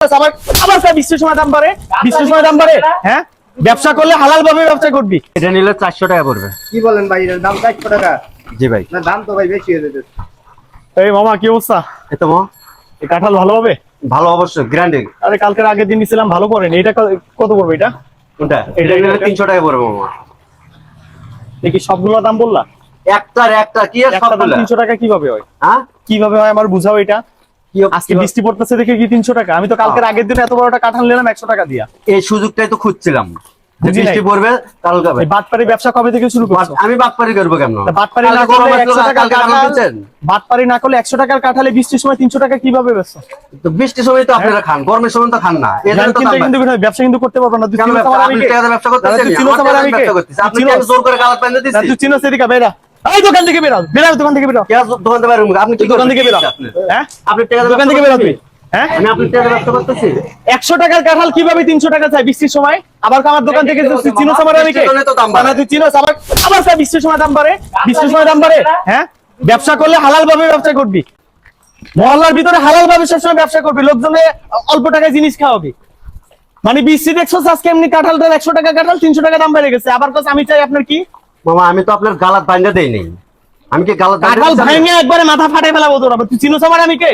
আবার আবার স্যার বৃষ্টির সময় দাম বাড়ে, বৃষ্টির সময় দাম বাড়ে। হ্যাঁ, ব্যবসা করলে হালাল ভাবে ব্যবসা করবি। এটা নিলে 400 টাকা পড়বে। কি বলেন ভাই, এর দাম 400 টাকা? জি ভাই। না দাম তো ভাই বেশি হয়ে যাচ্ছে। এই মামা কি অবস্থা? এই তো মা, এই কাঁঠাল ভালো হবে? ভালো অবশ্যই গ্র্যান্ডিং। আরে কালকের আগের দিন নিছিলাম, ভালো করেন। এটা কত পড়বে এটা? কোনটা? এটা নিলে 300 টাকা পড়বে মামা। দেখি সবগুলো দাম বললা? একটা কি আর সবগুলো 300 টাকা কিভাবে হয়? হ্যাঁ কিভাবে হয় আমার বুঝাও এটা। আজকে কি বৃষ্টি পড়তেছে দেখে কি 300 টাকা? আমি তো কালকের আগের দিন এত বড়টা কাঁঠাল নিলাম 100 টাকা দিয়া। এই সুযোগটাই তো খুঁজছিলাম যে বুঝি নাই। বৃষ্টি পড়বে কালকে হবে। এই বাটপারি ব্যবসা কবে থেকে শুরু করছো? আমি বাটপারি করব কেন? বাটপারি না কালকে করলে গরম 100 আসলো, টাকার কালকে কাঁঠাল কাঁঠাল, দিচ্ছেন। বাটপারি না করলে 100 টাকার কাঁঠালে বৃষ্টির সময় 300 টাকা কিভাবে বেচছো? তো বৃষ্টির সময় তো আপনারা খান, গরমের সময় তো খান না। এই জন্য তো কিন্তু দাম কিন্তু ব্যবসা কিন্তু করতে পারবে না। তুই কেন চিনোস ব্যবসা? আমার আপনি আমিকে? টাকা দিয়ে ব্যবসা করতেছেন, তুই চিনোস আমার আমার টাকা দিয়ে আমিকে? ব্যবসা করতেছেন। আপনি তুই কেন চিনোস? জোর করে গালাত বাইন্ধে দিছেন? তুই চিনোস এদিকে বেরা। এই দোকান থেকে বেরা, বেরা দোকান থেকে বেরা। কে দোকান থেকে বাইরে? আপনি কি দোকান থেকে বেরা। আপনি? হ্যাঁ, আপনি টাকা দিয়ে দোকান থেকে বেরা তুই। হ্যাঁ, আমি আপনার টাকা দিয়ে ব্যবসা করতেছি। 100 টাকার কাঁঠাল কিভাবে 300 টাকা চাই বৃষ্টির সময়? আবার আমার দোকান থেকে তুই চিনোস আমার আমিকে? বৃষ্টির জন্যই তো দাম বাড়ে। না তুই চিনোস আবার আবার স্যার বৃষ্টির সময় দাম বাড়ে, বৃষ্টির সময় দাম বাড়ে। হ্যাঁ, ব্যবসা করলে হালাল ভাবে ব্যবসা করবি। মহল্লার ভিতরে হালাল ভাবে সবসময় ব্যবসা করবি, লোকজনে অল্প টাকায় জিনিস খাওয়াবি। মানে বৃষ্টি দেখছো আজকে এমনি কাঁঠালটা 100 টাকা কাঁঠাল 300 টাকা দাম বেড়ে গেছে। আবার কাছে আমি চাই আপনার কি? মামা আমি তো আপনার গালাত বাইন্ধে দেই নাই। আমি কি গালাত বাইন্ধে কাঁঠাল দিছি? ভাঙে একবারে মাথা ফাটাই ফেলাবো তোর। আবার তুই চিনোস আমার আমিকে?